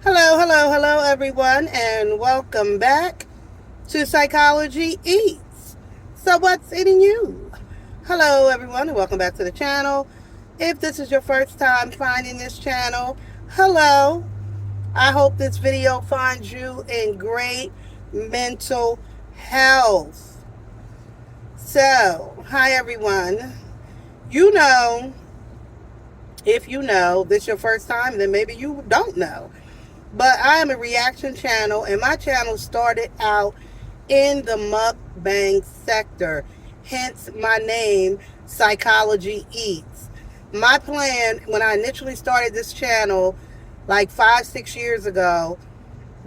Hello, everyone, and welcome back to Psychology Eats. So, what's eating you? Hello, everyone, and welcome back to the channel. If this is your first time finding this channel, hello. I hope this video finds you in great mental health. So, hi, everyone. You know, if you know this is your first time, then maybe you don't know. But I am a reaction channel, and my channel started out in the mukbang sector, hence my name, Psychology Eats. My plan when I initially started this channel, like 5-6 years ago,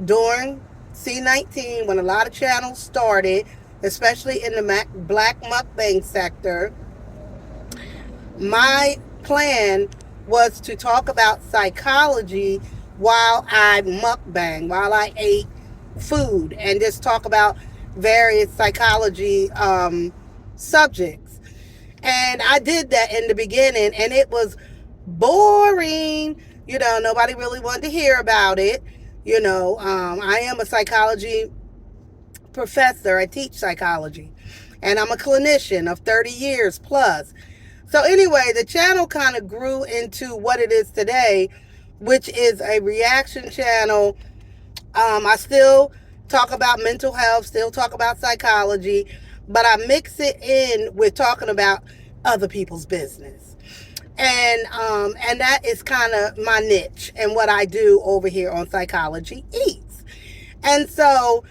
during C19, when a lot of channels started, especially in the black mukbang sector, my plan was to talk about psychology while I mukbang, while I ate food, and just talk about various psychology subjects. And I did that in the beginning, and it was boring. Nobody really wanted to hear about it. I am a psychology professor. I teach psychology, and I'm a clinician of 30 years plus. So anyway, the channel kind of grew into what it is today, which is a reaction channel. I still talk about mental health, still talk about psychology, but I mix it in with talking about other people's business. And that is kind of my niche and what I do over here on Psychology Eats. And so,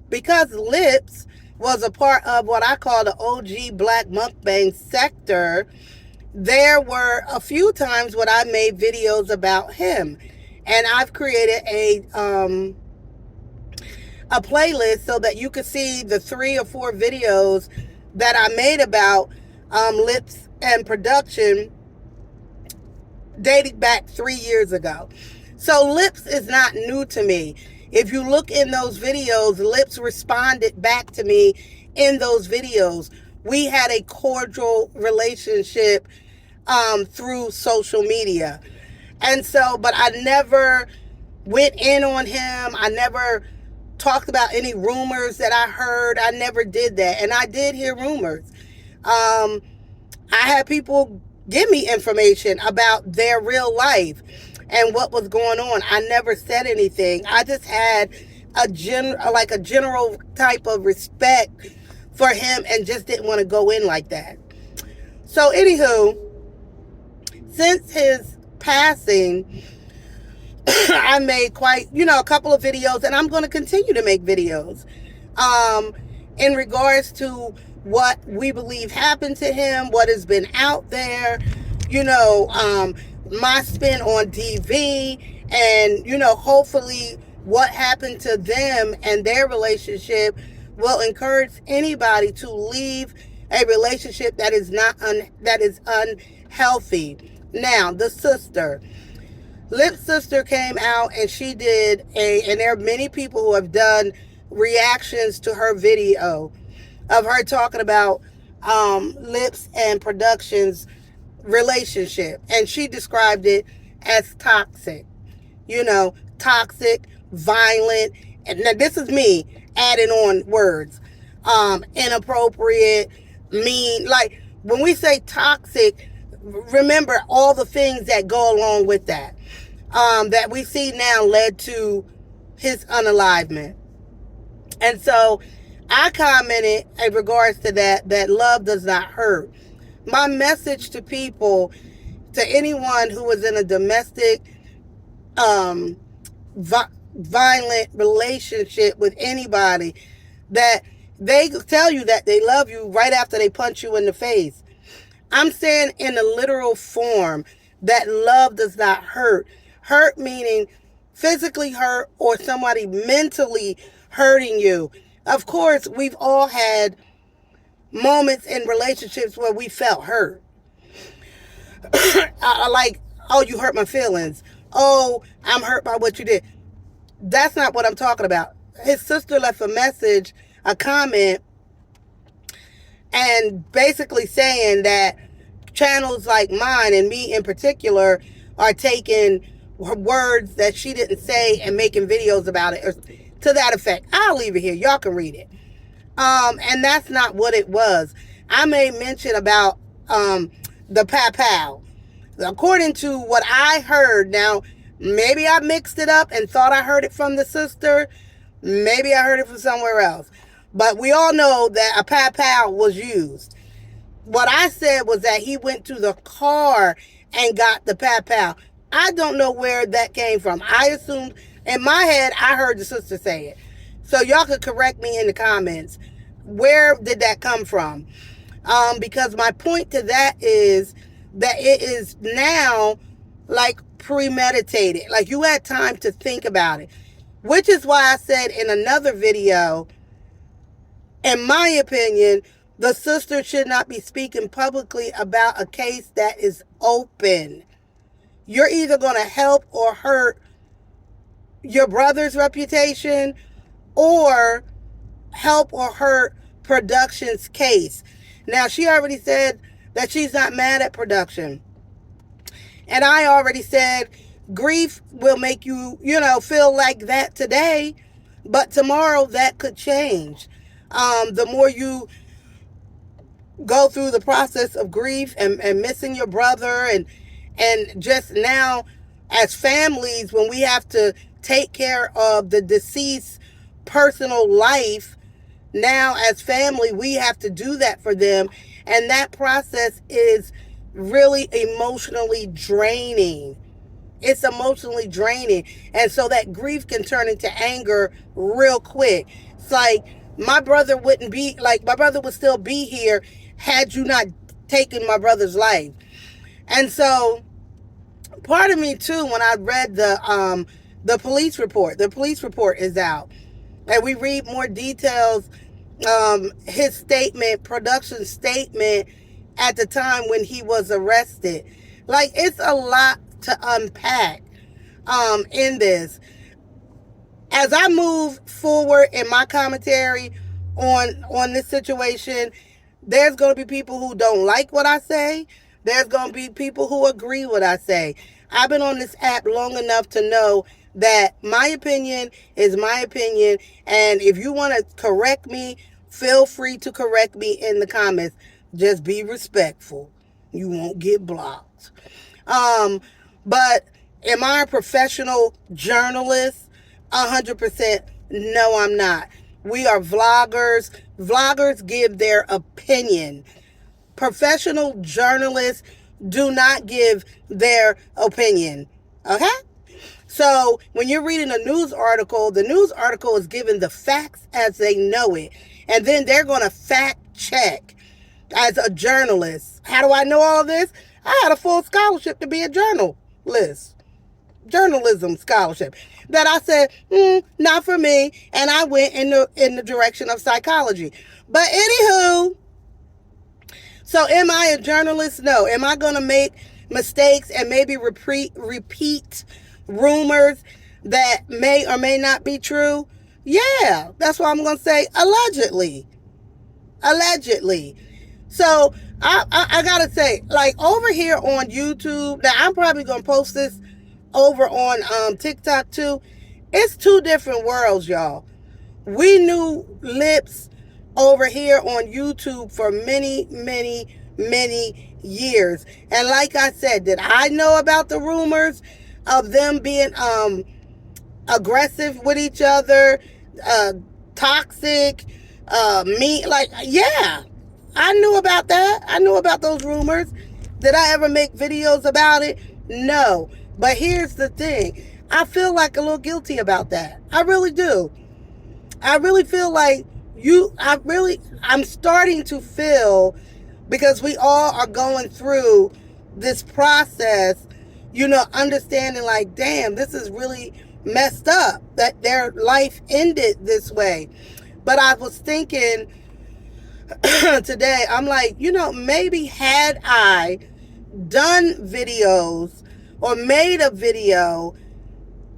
because Llips was a part of what I call the OG Black mukbang sector, there were a few times when I made videos about him, and I've created a playlist so that you could see the 3 or 4 videos that I made about Llips and production dating back 3 years ago. So Llips is not new to me. If you look in those videos, Llips responded back to me in those videos. We had a cordial relationship through social media. And so, but I never went in on him. I never talked about any rumors that I heard. I never did that. And I did hear rumors. I had people give me information about their real life and what was going on. I never said anything. I just had a general type of respect for him and just didn't want to go in like that. So anywho, since his passing, I made quite, a couple of videos, and I'm going to continue to make videos in regards to what we believe happened to him, what has been out there, my spin on DV, and, hopefully what happened to them and their relationship will encourage anybody to leave a relationship that is that is unhealthy. Now, the sister. Llips' sister came out and she did and there are many people who have done reactions to her video of her talking about Llips and Production's relationship. And she described it as toxic. Toxic, violent. And now this is me adding on words. Inappropriate, mean. Like, when we say toxic, remember all the things that go along with that. That we see now led to his unalivement. And so I commented in regards to that love does not hurt. My message to people, to anyone who is in a domestic violent relationship with anybody, that they tell you that they love you right after they punch you in the face. I'm saying in a literal form that love does not hurt. Hurt meaning physically hurt or somebody mentally hurting you. Of course, we've all had moments in relationships where we felt hurt. Like, oh, you hurt my feelings. Oh, I'm hurt by what you did. That's not what I'm talking about. His sister left a message, a comment, and basically saying that channels like mine and me in particular are taking words that she didn't say and making videos about it, or to that effect. I'll leave it here. Y'all can read it. And that's not what it was. I made mention about the pow. According to what I heard, now maybe I mixed it up and thought I heard it from the sister. Maybe I heard it from somewhere else. But we all know that a pow was used. What I said was that he went to the car and got the pow. I don't know where that came from. I assumed, in my head, I heard the sister say it. So y'all could correct me in the comments. Where did that come from? Because my point to that is that it is now like premeditated. Like you had time to think about it. Which is why I said in another video, in my opinion, the sister should not be speaking publicly about a case that is open. You're either going to help or hurt your brother's reputation, or help or hurt production's case. Now, she already said that she's not mad at production. And I already said grief will make you, feel like that today, but tomorrow that could change. The more you go through the process of grief and missing your brother, and just now as families, when we have to take care of the deceased personal life, now as family we have to do that for them, and that process is really emotionally draining. It's emotionally draining, and so that grief can turn into anger real quick. It's like my brother would still be here had you not taken my brother's life. And so part of me too, when I read the police report is out, and we read more details, his statement, production statement at the time when he was arrested. Like, it's a lot to unpack in this. As I move forward in my commentary on this situation, there's going to be people who don't like what I say. There's going to be people who agree what I say. I've been on this app long enough to know that my opinion is my opinion. And if you want to correct me, feel free to correct me in the comments. Just be respectful. You won't get blocked. But am I a professional journalist? 100% no, I'm not. We are vloggers. Vloggers give their opinion. Professional journalists do not give their opinion. Okay? So when you're reading a news article, the news article is given the facts as they know it. And then they're going to fact check as a journalist. How do I know all this? I had a full scholarship to be a journalist. Journalism scholarship. That I said, not for me. And I went in the direction of psychology. But anywho, so am I a journalist? No. Am I going to make mistakes and maybe repeat rumors that may or may not be true? Yeah. That's why I'm going to say allegedly. Allegedly. So I got to say, like over here on YouTube, now I'm probably going to post this over on TikTok too. It's two different worlds, y'all. We knew Llips over here on YouTube for many, many, many years. And like I said, did I know about the rumors of them being aggressive with each other, toxic, yeah, I knew about that. I knew about those rumors. Did I ever make videos about it? No. But here's the thing. I feel like a little guilty about that. I really do. I really feel like I'm starting to feel, because we all are going through this process, understanding like, damn, this is really messed up that their life ended this way. But I was thinking today, I'm like, maybe had I done videos or made a video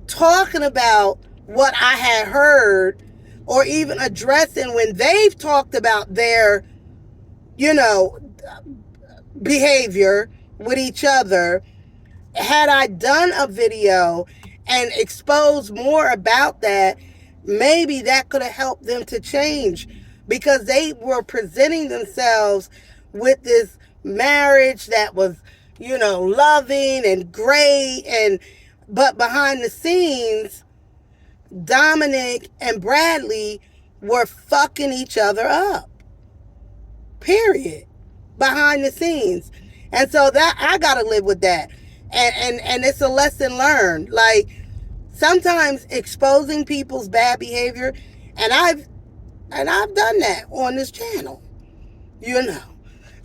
talking about what I had heard, or even addressing when they've talked about their, behavior with each other, Had I done a video and exposed more about that, maybe that could have helped them to change, because they were presenting themselves with this marriage that was, loving and great, and but behind the scenes, Dominic and Bradley were fucking each other up. Period. Behind the scenes. And so that I gotta live with that. And it's a lesson learned. Like, sometimes exposing people's bad behavior, and I've done that on this channel.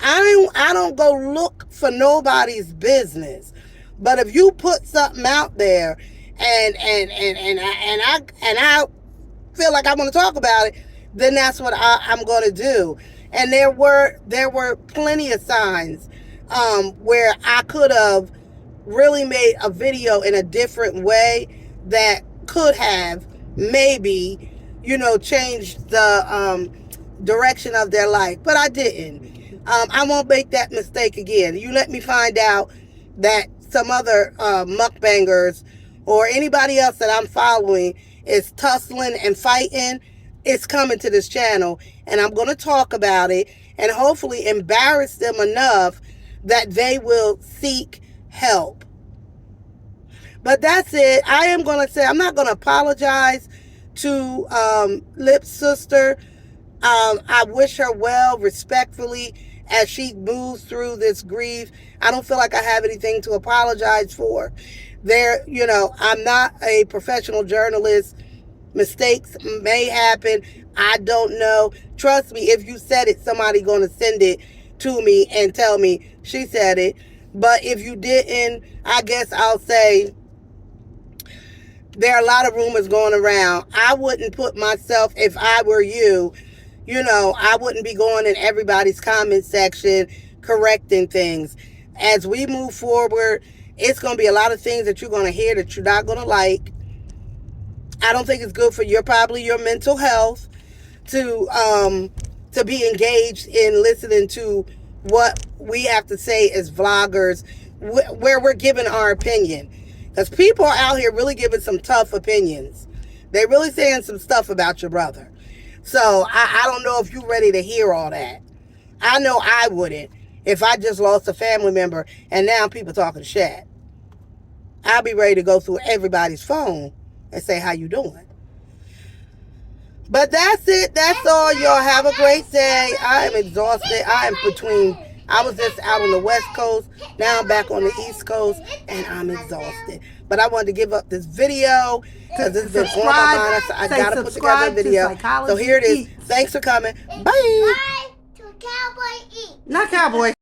I don't go look for nobody's business. But if you put something out there and I feel like I want to talk about it, then that's what I'm going to do. And there were plenty of signs where I could have really made a video in a different way that could have maybe, changed the direction of their life. But I didn't. I won't make that mistake again. You let me find out that some other mukbangers or anybody else that I'm following is tussling and fighting, it's coming to this channel, and I'm going to talk about it and hopefully embarrass them enough that they will seek help. But that's it. I am going to say, I'm not going to apologize to Llips' sister. I wish her well, respectfully, as she moves through this grief. I don't feel like I have anything to apologize for. I'm not a professional journalist. Mistakes may happen. I don't know. Trust me, if you said it, somebody going to send it to me and tell me she said it. But if you didn't, I guess I'll say there are a lot of rumors going around. I wouldn't put myself, if I were you, I wouldn't be going in everybody's comment section correcting things. As we move forward, it's going to be a lot of things that you're going to hear that you're not going to like. I don't think it's good for your mental health to be engaged in listening to what we have to say as vloggers, where we're giving our opinion. Because people are out here really giving some tough opinions. They're really saying some stuff about your brother. So I don't know if you're ready to hear all that. I know I wouldn't if I just lost a family member and now people talking shit. I'll be ready to go through everybody's phone and say, how you doing? But that's it. That's all, y'all. Have a great day. I am exhausted. I was just out on the West Coast. Now I'm back on the East Coast, and I'm exhausted. But I wanted to give up this video because it's been on my mind. I got to put together a video. So here it is. Thanks for coming. Bye. Bye to Cowboy Eat. Not Cowboy.